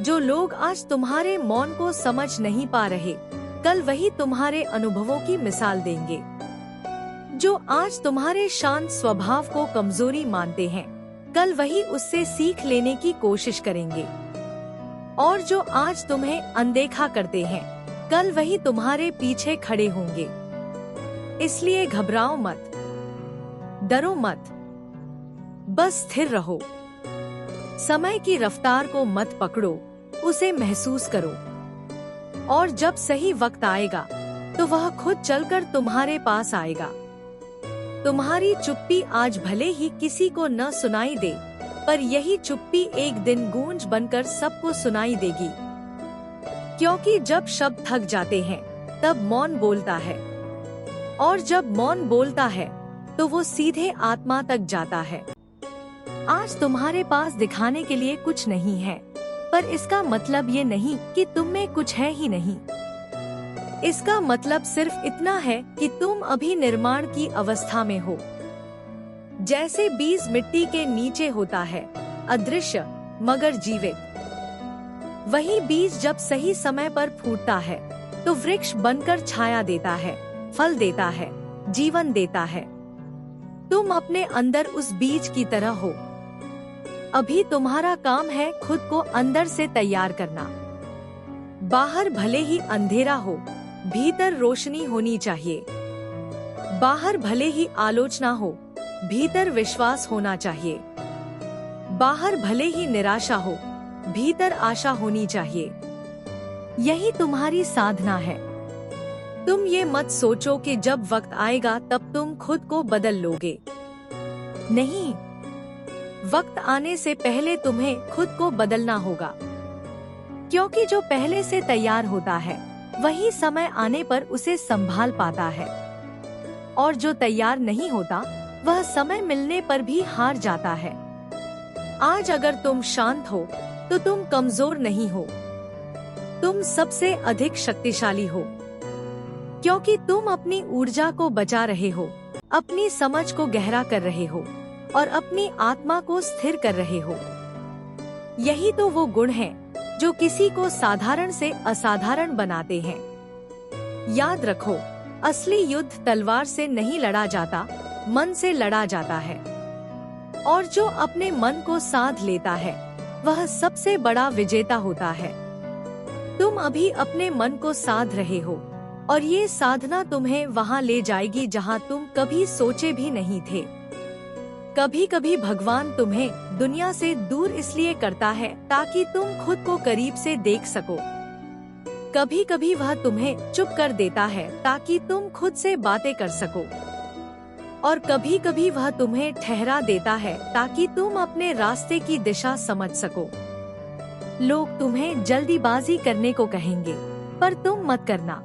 जो लोग आज तुम्हारे मौन को समझ नहीं पा रहे, कल वही तुम्हारे अनुभवों की मिसाल देंगे। जो आज तुम्हारे शांत स्वभाव को कमजोरी मानते हैं, कल वही उससे सीख लेने की कोशिश करेंगे। और जो आज तुम्हें अनदेखा करते हैं, कल वही तुम्हारे पीछे खड़े होंगे। इसलिए घबराओ मत, डरो मत, बस स्थिर रहो। समय की रफ्तार को मत पकड़ो, उसे महसूस करो। और जब सही वक्त आएगा तो वह खुद चलकर तुम्हारे पास आएगा। तुम्हारी चुप्पी आज भले ही किसी को न सुनाई दे, पर यही चुप्पी एक दिन गूंज बनकर सबको सुनाई देगी। क्योंकि जब शब्द थक जाते हैं तब मौन बोलता है, और जब मौन बोलता है तो वो सीधे आत्मा तक जाता है। आज तुम्हारे पास दिखाने के लिए कुछ नहीं है, पर इसका मतलब ये नहीं कि तुम में कुछ है ही नहीं। इसका मतलब सिर्फ इतना है कि तुम अभी निर्माण की अवस्था में हो। जैसे बीज मिट्टी के नीचे होता है, अदृश्य मगर जीवित, वही बीज जब सही समय पर फूटता है तो वृक्ष बनकर छाया देता है, फल देता है, जीवन देता है। तुम अपने अंदर उस बीज की तरह हो। अभी तुम्हारा काम है खुद को अंदर से तैयार करना। बाहर भले ही अंधेरा हो, भीतर रोशनी होनी चाहिए। बाहर भले ही आलोचना हो, भीतर विश्वास होना चाहिए। बाहर भले ही निराशा हो, भीतर आशा होनी चाहिए। यही तुम्हारी साधना है। तुम ये मत सोचो कि जब वक्त आएगा तब तुम खुद को बदल लोगे। नहीं, वक्त आने से पहले तुम्हें खुद को बदलना होगा। क्योंकि जो पहले से तैयार होता है वही समय आने पर उसे संभाल पाता है, और जो तैयार नहीं होता वह समय मिलने पर भी हार जाता है। आज अगर तुम शांत हो तो तुम कमजोर नहीं हो, तुम सबसे अधिक शक्तिशाली हो। क्योंकि तुम अपनी ऊर्जा को बचा रहे हो, अपनी समझ को गहरा कर रहे हो और अपनी आत्मा को स्थिर कर रहे हो। यही तो वो गुण हैं जो किसी को साधारण से असाधारण बनाते हैं। याद रखो, असली युद्ध तलवार से नहीं लड़ा जाता, मन से लड़ा जाता है। और जो अपने मन को साध लेता है वह सबसे बड़ा विजेता होता है। तुम अभी अपने मन को साध रहे हो और ये साधना तुम्हें वहाँ ले जाएगी जहाँ तुम कभी सोचे भी नहीं थे। कभी कभी भगवान तुम्हें दुनिया से दूर इसलिए करता है ताकि तुम खुद को करीब से देख सको। कभी कभी वह तुम्हें चुप कर देता है ताकि तुम खुद से बातें कर सको। और कभी कभी वह तुम्हें ठहरा देता है ताकि तुम अपने रास्ते की दिशा समझ सको। लोग तुम्हें जल्दीबाजी करने को कहेंगे, पर तुम मत करना।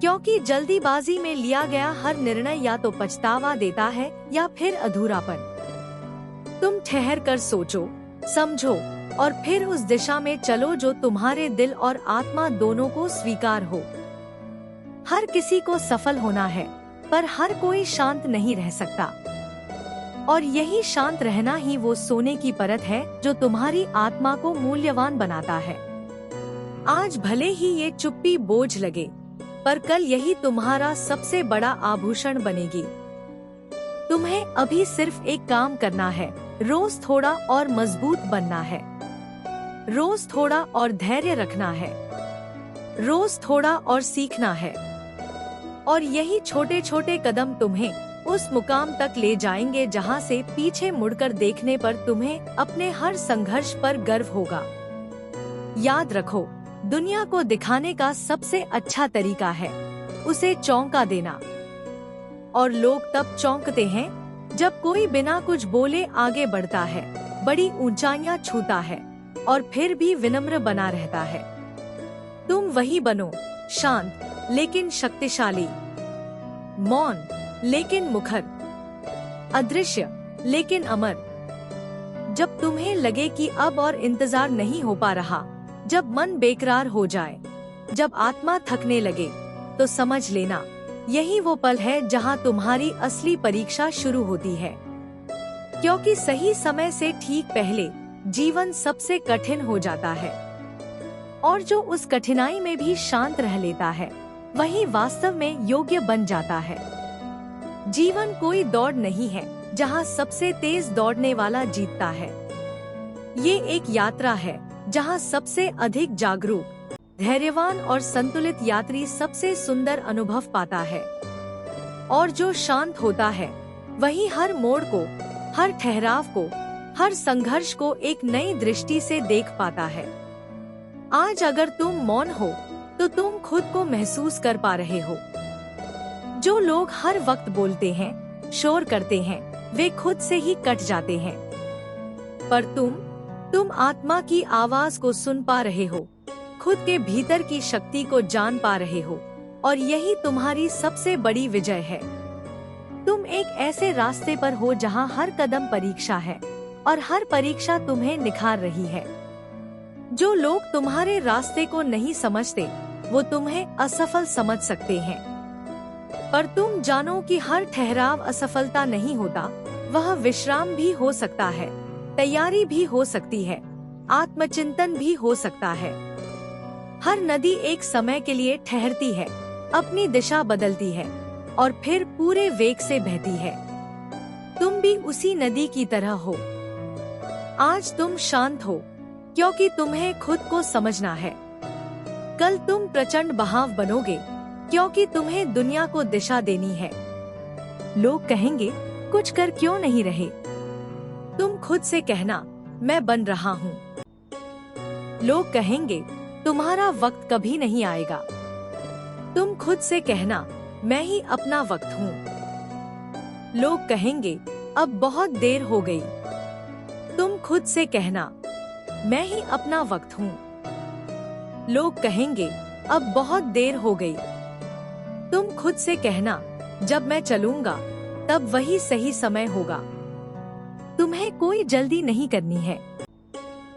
क्योंकि जल्दीबाजी में लिया गया हर निर्णय या तो पछतावा देता है या फिर अधूरापन। तुम ठहर कर सोचो, समझो और फिर उस दिशा में चलो जो तुम्हारे दिल और आत्मा दोनों को स्वीकार हो। हर किसी को सफल होना है, पर हर कोई शांत नहीं रह सकता। और यही शांत रहना ही वो सोने की परत है जो तुम्हारी आत्मा को मूल्यवान बनाता है। आज भले ही ये चुप्पी बोझ लगे, पर कल यही तुम्हारा सबसे बड़ा आभूषण बनेगी। तुम्हें अभी सिर्फ एक काम करना है, रोज थोड़ा और मजबूत बनना है, रोज थोड़ा और धैर्य रखना है, रोज थोड़ा और सीखना है। और यही छोटे छोटे कदम तुम्हें उस मुकाम तक ले जाएंगे जहां से पीछे मुड़कर देखने पर तुम्हें अपने हर संघर्ष पर गर्व होगा। याद रखो, दुनिया को दिखाने का सबसे अच्छा तरीका है उसे चौंका देना। और लोग तब चौंकते हैं जब कोई बिना कुछ बोले आगे बढ़ता है, बड़ी ऊंचाइयां छूता है और फिर भी विनम्र बना रहता है। तुम वही बनो, शांत लेकिन शक्तिशाली, मौन लेकिन मुखर, अदृश्य लेकिन अमर। जब तुम्हें लगे कि अब और इंतजार नहीं हो पा रहा, जब मन बेकरार हो जाए, जब आत्मा थकने लगे, तो समझ लेना यही वो पल है जहां तुम्हारी असली परीक्षा शुरू होती है। क्योंकि सही समय से ठीक पहले जीवन सबसे कठिन हो जाता है, और जो उस कठिनाई में भी शांत रह लेता है वही वास्तव में योग्य बन जाता है। जीवन कोई दौड़ नहीं है जहां सबसे तेज दौड़ने वाला जीतता है। ये एक यात्रा है जहां सबसे अधिक जागरूक, धैर्यवान और संतुलित यात्री सबसे सुंदर अनुभव पाता है। और जो शांत होता है वही हर मोड़ को, हर ठहराव को, हर संघर्ष को एक नई दृष्टि से देख पाता है। आज अगर तुम मौन हो तो तुम खुद को महसूस कर पा रहे हो। जो लोग हर वक्त बोलते हैं, शोर करते हैं, वे खुद से ही कट जाते हैं। पर तुम आत्मा की आवाज को सुन पा रहे हो, खुद के भीतर की शक्ति को जान पा रहे हो, और यही तुम्हारी सबसे बड़ी विजय है। तुम एक ऐसे रास्ते पर हो जहां हर कदम परीक्षा है और हर परीक्षा तुम्हें निखार रही है। जो लोग तुम्हारे रास्ते को नहीं समझते वो तुम्हें असफल समझ सकते हैं, पर तुम जानो कि हर ठहराव असफलता नहीं होता, वह विश्राम भी हो सकता है, तैयारी भी हो सकती है, आत्मचिंतन भी हो सकता है। हर नदी एक समय के लिए ठहरती है, अपनी दिशा बदलती है और फिर पूरे वेग से बहती है। तुम भी उसी नदी की तरह हो। आज तुम शांत हो क्योंकि तुम्हें खुद को समझना है। कल तुम प्रचंड बहाव बनोगे क्योंकि तुम्हें दुनिया को दिशा देनी है। लोग कहेंगे कुछ कर क्यों नहीं रहे, तुम खुद से कहना मैं बन रहा हूँ। लोग कहेंगे तुम्हारा वक्त कभी नहीं आएगा, तुम खुद से कहना मैं ही अपना वक्त हूँ। लोग कहेंगे अब बहुत देर हो गई, तुम खुद से कहना मैं ही अपना वक्त हूँ। लोग कहेंगे अब बहुत देर हो गई, तुम खुद से कहना जब मैं चलूंगा तब वही सही समय होगा। तुम्हें कोई जल्दी नहीं करनी है,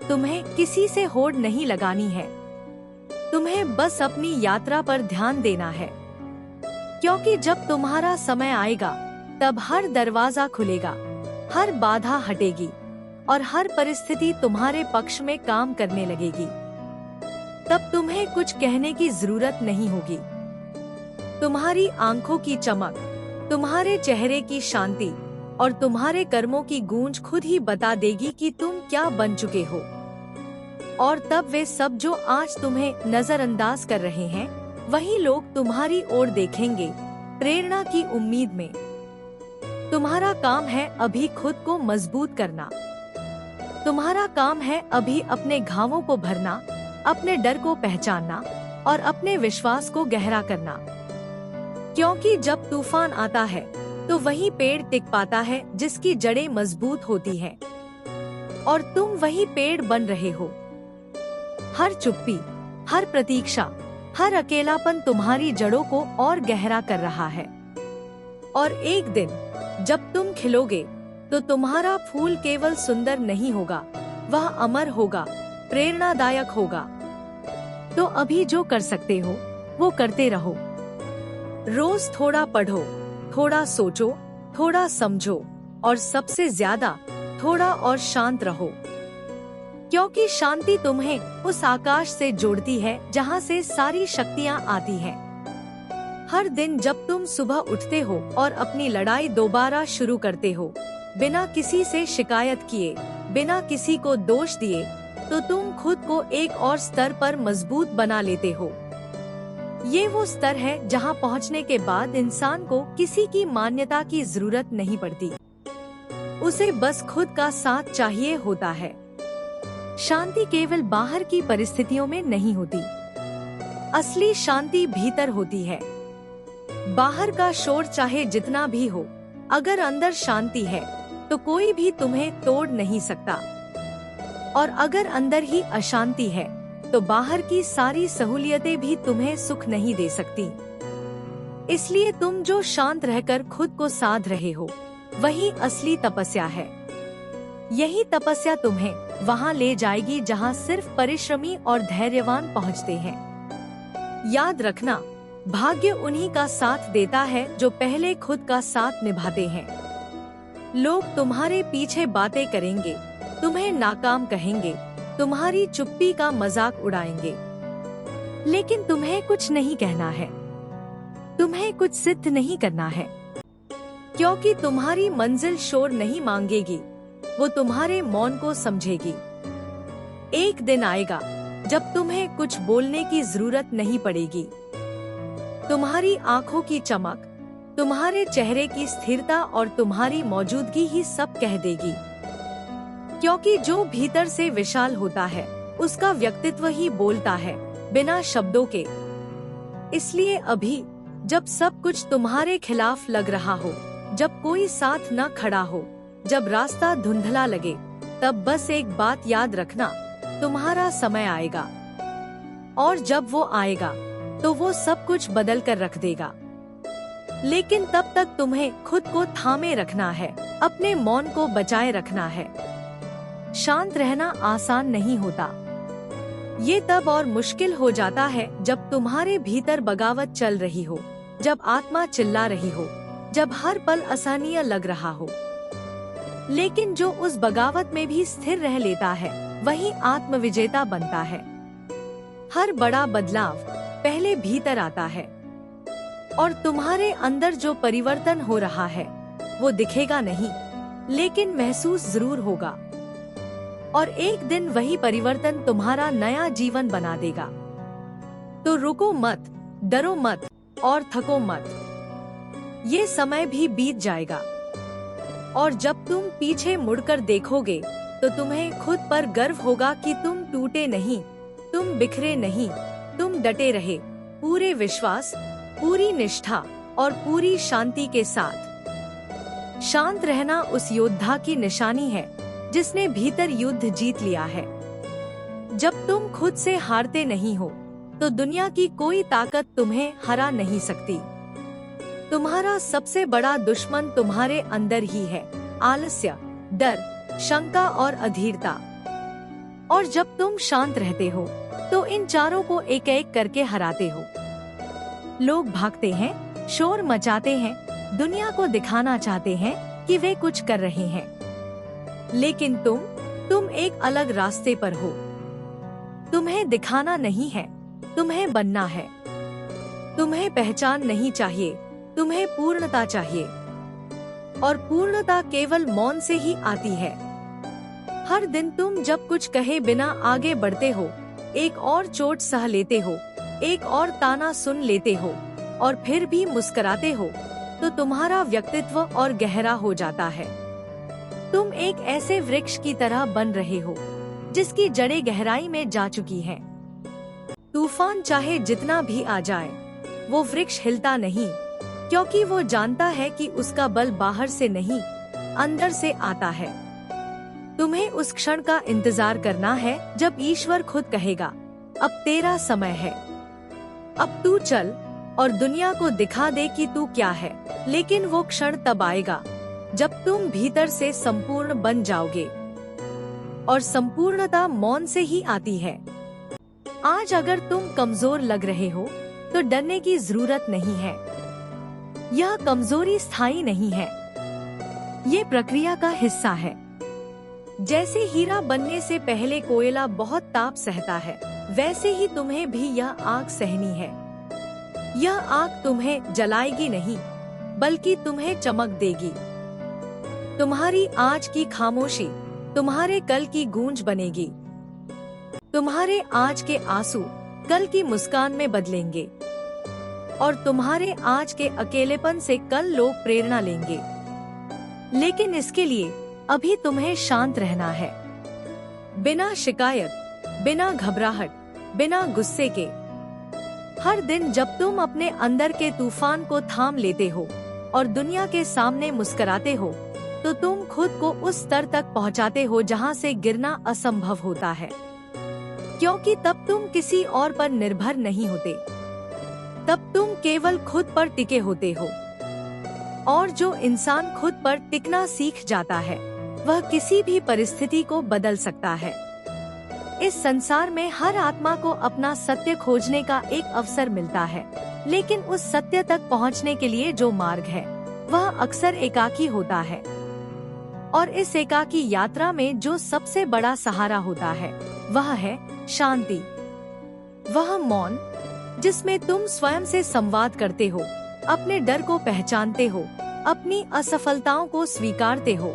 तुम्हें किसी से होड़ नहीं लगानी है, तुम्हें बस अपनी यात्रा पर ध्यान देना है। क्योंकि जब तुम्हारा समय आएगा तब हर दरवाजा खुलेगा, हर बाधा हटेगी और हर परिस्थिति तुम्हारे पक्ष में काम करने लगेगी। तब तुम्हें कुछ कहने की जरूरत नहीं होगी। तुम्हारी आंखों की चमक, तुम्हारे चेहरे की शांति और तुम्हारे कर्मों की गूंज खुद ही बता देगी कि तुम क्या बन चुके हो। और तब वे सब जो आज तुम्हें नजरअंदाज कर रहे हैं, वही लोग तुम्हारी ओर देखेंगे प्रेरणा की उम्मीद में। तुम्हारा काम है अभी खुद को मजबूत करना। तुम्हारा काम है अभी अपने घावों को भरना, अपने डर को पहचानना और अपने विश्वास को गहरा करना। क्योंकि जब तूफान आता है तो वही पेड़ टिक पाता है जिसकी जड़ें मजबूत होती हैं। और तुम वही पेड़ बन रहे हो। हर चुप्पी, हर प्रतीक्षा, हर अकेलापन तुम्हारी जड़ों को और गहरा कर रहा है। और एक दिन जब तुम खिलोगे तो तुम्हारा फूल केवल सुंदर नहीं होगा, वह अमर होगा, प्रेरणादायक होगा। तो अभी जो कर सकते हो वो करते रहो। रोज थोड़ा पढ़ो, थोड़ा सोचो, थोड़ा समझो और सबसे ज्यादा थोड़ा और शांत रहो, क्योंकि शांति तुम्हें उस आकाश से जोड़ती है जहाँ से सारी शक्तियाँ आती हैं। हर दिन जब तुम सुबह उठते हो और अपनी लड़ाई दोबारा शुरू करते हो, बिना किसी से शिकायत किए, बिना किसी को दोष दिए, तो तुम खुद को एक और स्तर पर मजबूत बना लेते हो। ये वो स्तर है जहाँ पहुँचने के बाद इंसान को किसी की मान्यता की जरूरत नहीं पड़ती, उसे बस खुद का साथ चाहिए होता है। शांति केवल बाहर की परिस्थितियों में नहीं होती, असली शांति भीतर होती है। बाहर का शोर चाहे जितना भी हो, अगर अंदर शांति है तो कोई भी तुम्हें तोड़ नहीं सकता। और अगर अंदर ही अशांति है तो बाहर की सारी सहूलियतें भी तुम्हें सुख नहीं दे सकती। इसलिए तुम जो शांत रहकर खुद को साध रहे हो, वही असली तपस्या है। यही तपस्या तुम्हें वहाँ ले जाएगी जहाँ सिर्फ परिश्रमी और धैर्यवान पहुँचते हैं। याद रखना, भाग्य उन्हीं का साथ देता है जो पहले खुद का साथ निभाते हैं। लोग तुम्हारे पीछे बातें करेंगे, तुम्हें नाकाम कहेंगे, तुम्हारी चुप्पी का मजाक उड़ाएंगे, लेकिन तुम्हें कुछ नहीं कहना है, तुम्हें कुछ सिद्ध नहीं करना है, क्योंकि तुम्हारी मंजिल शोर नहीं मांगेगी, वो तुम्हारे मौन को समझेगी। एक दिन आएगा जब तुम्हें कुछ बोलने की जरूरत नहीं पड़ेगी। तुम्हारी आंखों की चमक, तुम्हारे चेहरे की स्थिरता और तुम्हारी मौजूदगी ही सब कह देगी, क्योंकि जो भीतर से विशाल होता है उसका व्यक्तित्व ही बोलता है, बिना शब्दों के। इसलिए अभी जब सब कुछ तुम्हारे खिलाफ लग रहा हो, जब कोई साथ न खड़ा हो, जब रास्ता धुंधला लगे, तब बस एक बात याद रखना, तुम्हारा समय आएगा। और जब वो आएगा तो वो सब कुछ बदल कर रख देगा। लेकिन तब तक तुम्हें खुद को थामे रखना है, अपने मौन को बचाए रखना है। शांत रहना आसान नहीं होता। ये तब और मुश्किल हो जाता है जब तुम्हारे भीतर बगावत चल रही हो, जब आत्मा चिल्ला रही हो, जब हर पल असहनीय लग रहा हो। लेकिन जो उस बगावत में भी स्थिर रह लेता है, वही आत्मविजेता बनता है। हर बड़ा बदलाव पहले भीतर आता है, और तुम्हारे अंदर जो परिवर्तन हो रहा है वो दिखेगा नहीं, लेकिन महसूस जरूर होगा। और एक दिन वही परिवर्तन तुम्हारा नया जीवन बना देगा। तो रुको मत, डरो मत और थको मत। ये समय भी बीत जाएगा, और जब तुम पीछे मुड़कर देखोगे तो तुम्हें खुद पर गर्व होगा कि तुम टूटे नहीं, तुम बिखरे नहीं, तुम डटे रहे, पूरे विश्वास, पूरी निष्ठा और पूरी शांति के साथ। शांत रहना उस योद्धा की निशानी है जिसने भीतर युद्ध जीत लिया है। जब तुम खुद से हारते नहीं हो तो दुनिया की कोई ताकत तुम्हें हरा नहीं सकती। तुम्हारा सबसे बड़ा दुश्मन तुम्हारे अंदर ही है, आलस्य, डर, शंका और अधीरता। और जब तुम शांत रहते हो तो इन चारों को एक एक करके हराते हो। लोग भागते हैं, शोर मचाते हैं, दुनिया को दिखाना चाहते हैं कि वे कुछ कर रहे हैं, लेकिन तुम एक अलग रास्ते पर हो। तुम्हें दिखाना नहीं है, तुम्हें बनना है। तुम्हें पहचान नहीं चाहिए, तुम्हें पूर्णता चाहिए। और पूर्णता केवल मौन से ही आती है। हर दिन तुम जब कुछ कहे बिना आगे बढ़ते हो, एक और चोट सह लेते हो, एक और ताना सुन लेते हो और फिर भी मुस्कुराते हो, तो तुम्हारा व्यक्तित्व और गहरा हो जाता है। तुम एक ऐसे वृक्ष की तरह बन रहे हो जिसकी जड़ें गहराई में जा चुकी हैं। तूफान चाहे जितना भी आ जाए, वो वृक्ष हिलता नहीं, क्योंकि वो जानता है कि उसका बल बाहर से नहीं, अंदर से आता है। तुम्हें उस क्षण का इंतजार करना है जब ईश्वर खुद कहेगा, अब तेरा समय है, अब तू चल और दुनिया को दिखा दे कि तू क्या है। लेकिन वो क्षण तब आएगा जब तुम भीतर से संपूर्ण बन जाओगे और संपूर्णता मौन से ही आती है। आज अगर तुम कमजोर लग रहे हो तो डरने की जरूरत नहीं है। यह कमजोरी स्थायी नहीं है, ये प्रक्रिया का हिस्सा है। जैसे हीरा बनने से पहले कोयला बहुत ताप सहता है, वैसे ही तुम्हें भी यह आग सहनी है। यह आग तुम्हें जलाएगी नहीं, बल्कि तुम्हें चमक देगी। तुम्हारी आज की खामोशी तुम्हारे कल की गूंज बनेगी। तुम्हारे आज के आंसू कल की मुस्कान में बदलेंगे, और तुम्हारे आज के अकेलेपन से कल लोग प्रेरणा लेंगे। लेकिन इसके लिए अभी तुम्हें शांत रहना है, बिना शिकायत, बिना घबराहट, बिना गुस्से के। हर दिन जब तुम अपने अंदर के तूफान को थाम लेते हो और दुनिया के सामने मुस्कुराते हो, तो तुम खुद को उस स्तर तक पहुंचाते हो जहां से गिरना असंभव होता है। क्योंकि तब तुम किसी और पर निर्भर नहीं होते, तब तुम केवल खुद पर टिके होते हो। और जो इंसान खुद पर टिकना सीख जाता है, वह किसी भी परिस्थिति को बदल सकता है। इस संसार में हर आत्मा को अपना सत्य खोजने का एक अवसर मिलता है, लेकिन उस सत्य तक पहुंचने के लिए जो मार्ग है, वह अक्सर एकाकी होता है। और इस एकाकी यात्रा में जो सबसे बड़ा सहारा होता है, वह है शांति। वह मौन जिसमें तुम स्वयं से संवाद करते हो, अपने डर को पहचानते हो, अपनी असफलताओं को स्वीकारते हो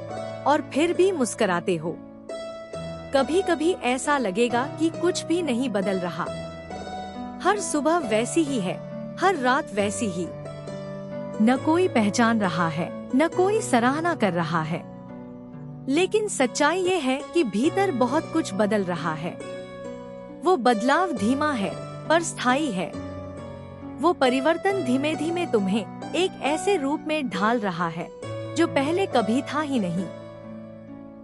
और फिर भी मुस्कुराते हो। कभी कभी ऐसा लगेगा कि कुछ भी नहीं बदल रहा, हर सुबह वैसी ही है, हर रात वैसी ही। न कोई पहचान रहा है, न कोई सराहना कर रहा है। लेकिन सच्चाई ये है कि भीतर बहुत कुछ बदल रहा है। वो बदलाव धीमा है पर स्थायी है। वो परिवर्तन धीमे धीमे तुम्हें एक ऐसे रूप में ढाल रहा है जो पहले कभी था ही नहीं।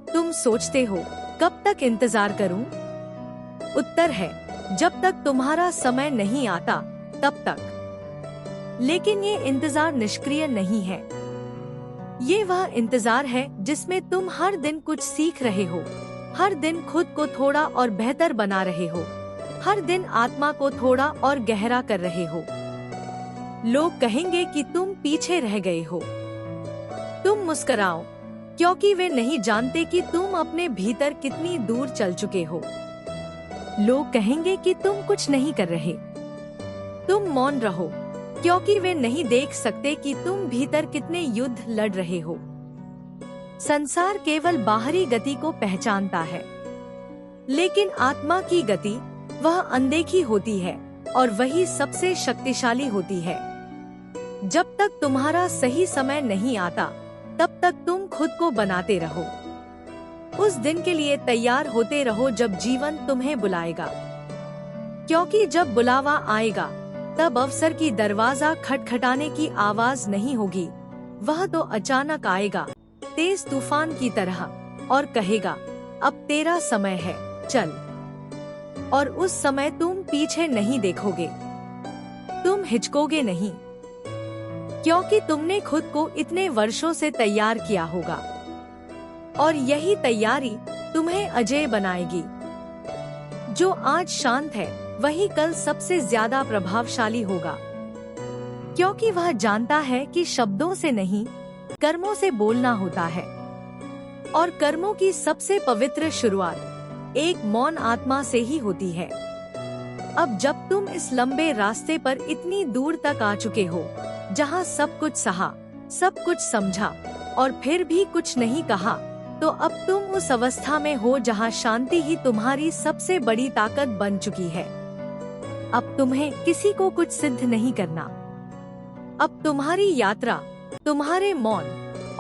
तुम सोचते हो कब तक इंतजार करूं? उत्तर है जब तक तुम्हारा समय नहीं आता तब तक। लेकिन ये इंतजार निष्क्रिय नहीं है। ये वह इंतजार है जिसमें तुम हर दिन कुछ सीख रहे हो, हर दिन खुद को थोड़ा और बेहतर बना रहे हो, हर दिन आत्मा को थोड़ा और गहरा कर रहे हो। लोग कहेंगे कि तुम पीछे रह गए हो। तुम मुस्कुराओ, क्योंकि वे नहीं जानते कि तुम अपने भीतर कितनी दूर चल चुके हो। लोग कहेंगे कि तुम कुछ नहीं कर रहे। तुम मौन रहो, क्योंकि वे नहीं देख सकते कि तुम भीतर कितने युद्ध लड़ रहे हो। संसार केवल बाहरी गति को पहचानता है, लेकिन आत्मा की गति वह अनदेखी होती है और वही सबसे शक्तिशाली होती है। जब तक तुम्हारा सही समय नहीं आता, तब तक तुम खुद को बनाते रहो। उस दिन के लिए तैयार होते रहो जब जीवन तुम्हें बुलाएगा, क्योंकि जब बुलावा आएगा तब अवसर की दरवाजा खटखटाने की आवाज नहीं होगी। वह तो अचानक आएगा, तेज तूफान की तरह, और कहेगा अब तेरा समय है, चल। और उस समय तुम पीछे नहीं देखोगे, तुम हिचकोगे नहीं, क्योंकि तुमने खुद को इतने वर्षों से तैयार किया होगा। और यही तैयारी तुम्हें अजेय बनाएगी। जो आज शांत है वही कल सबसे ज्यादा प्रभावशाली होगा, क्योंकि वह जानता है कि शब्दों से नहीं, कर्मों से बोलना होता है। और कर्मों की सबसे पवित्र शुरुआत एक मौन आत्मा से ही होती है। अब जब तुम इस लंबे रास्ते पर इतनी दूर तक आ चुके हो, जहां सब कुछ सहा, सब कुछ समझा और फिर भी कुछ नहीं कहा, तो अब तुम उस अवस्था में हो जहां शांति ही तुम्हारी सबसे बड़ी ताकत बन चुकी है। अब तुम्हें किसी को कुछ सिद्ध नहीं करना। अब तुम्हारी यात्रा, तुम्हारे मौन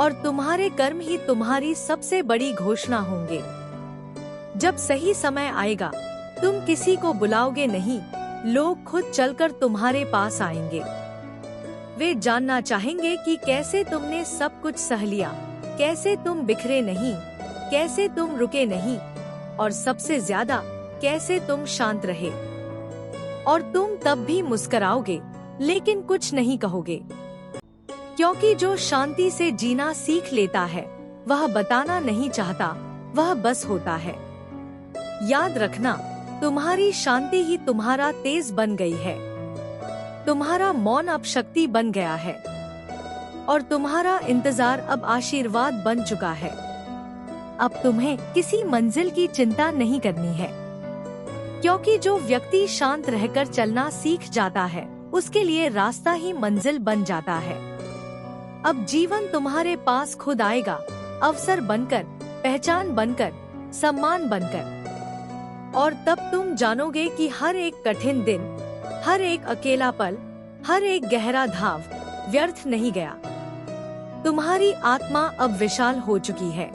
और तुम्हारे कर्म ही तुम्हारी सबसे बड़ी घोषणा होंगे। जब सही समय आएगा, तुम किसी को बुलाओगे नहीं, लोग खुद चलकर तुम्हारे पास आएंगे। वे जानना चाहेंगे कि कैसे तुमने सब कुछ सह लिया, कैसे तुम बिखरे नहीं, कैसे तुम रुके नहीं, और सबसे ज्यादा कैसे तुम शांत रहे। और तुम तब भी मुस्कुराओगे, लेकिन कुछ नहीं कहोगे, क्योंकि जो शांति से जीना सीख लेता है, वह बताना नहीं चाहता, वह बस होता है। याद रखना, तुम्हारी शांति ही तुम्हारा तेज बन गई है। तुम्हारा मौन अब शक्ति बन गया है और तुम्हारा इंतजार अब आशीर्वाद बन चुका है। अब तुम्हें किसी मंजिल की चिंता नहीं करनी है, क्योंकि जो व्यक्ति शांत रहकर चलना सीख जाता है उसके लिए रास्ता ही मंजिल बन जाता है। अब जीवन तुम्हारे पास खुद आएगा, अवसर बनकर, पहचान बनकर, सम्मान बनकर। और तब तुम जानोगे कि हर एक कठिन दिन, हर एक अकेला पल, हर एक गहरा घाव व्यर्थ नहीं गया। तुम्हारी आत्मा अब विशाल हो चुकी है।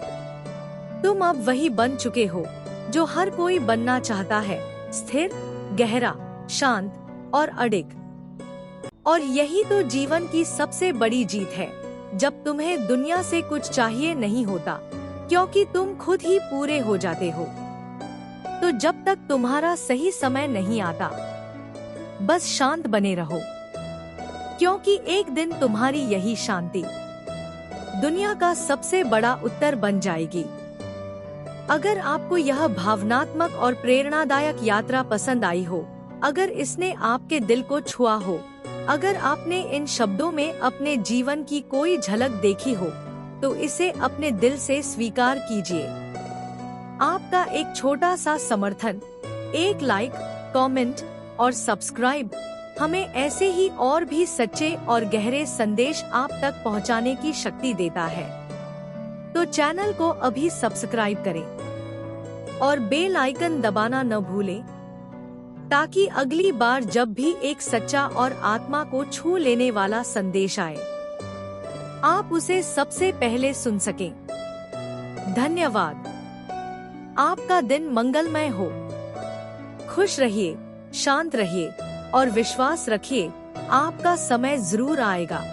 तुम अब वही बन चुके हो जो हर कोई बनना चाहता है, स्थिर, गहरा, शांत और अडिग। और यही तो जीवन की सबसे बड़ी जीत है, जब तुम्हें दुनिया से कुछ चाहिए नहीं होता, क्योंकि तुम खुद ही पूरे हो जाते हो। तो जब तक तुम्हारा सही समय नहीं आता, बस शांत बने रहो, क्योंकि एक दिन तुम्हारी यही शांति दुनिया का सबसे बड़ा उत्तर बन जाएगी। अगर आपको यह भावनात्मक और प्रेरणादायक यात्रा पसंद आई हो, अगर इसने आपके दिल को छुआ हो, अगर आपने इन शब्दों में अपने जीवन की कोई झलक देखी हो, तो इसे अपने दिल से स्वीकार कीजिए। आपका एक छोटा सा समर्थन, एक लाइक, कमेंट और सब्सक्राइब हमें ऐसे ही और भी सच्चे और गहरे संदेश आप तक पहुंचाने की शक्ति देता है। तो चैनल को अभी सब्सक्राइब करें और बेल आइकन दबाना न भूलें, ताकि अगली बार जब भी एक सच्चा और आत्मा को छू लेने वाला संदेश आए, आप उसे सबसे पहले सुन सकें। धन्यवाद। आपका दिन मंगलमय हो। खुश रहिए, शांत रहिए और विश्वास रखिए, आपका समय जरूर आएगा।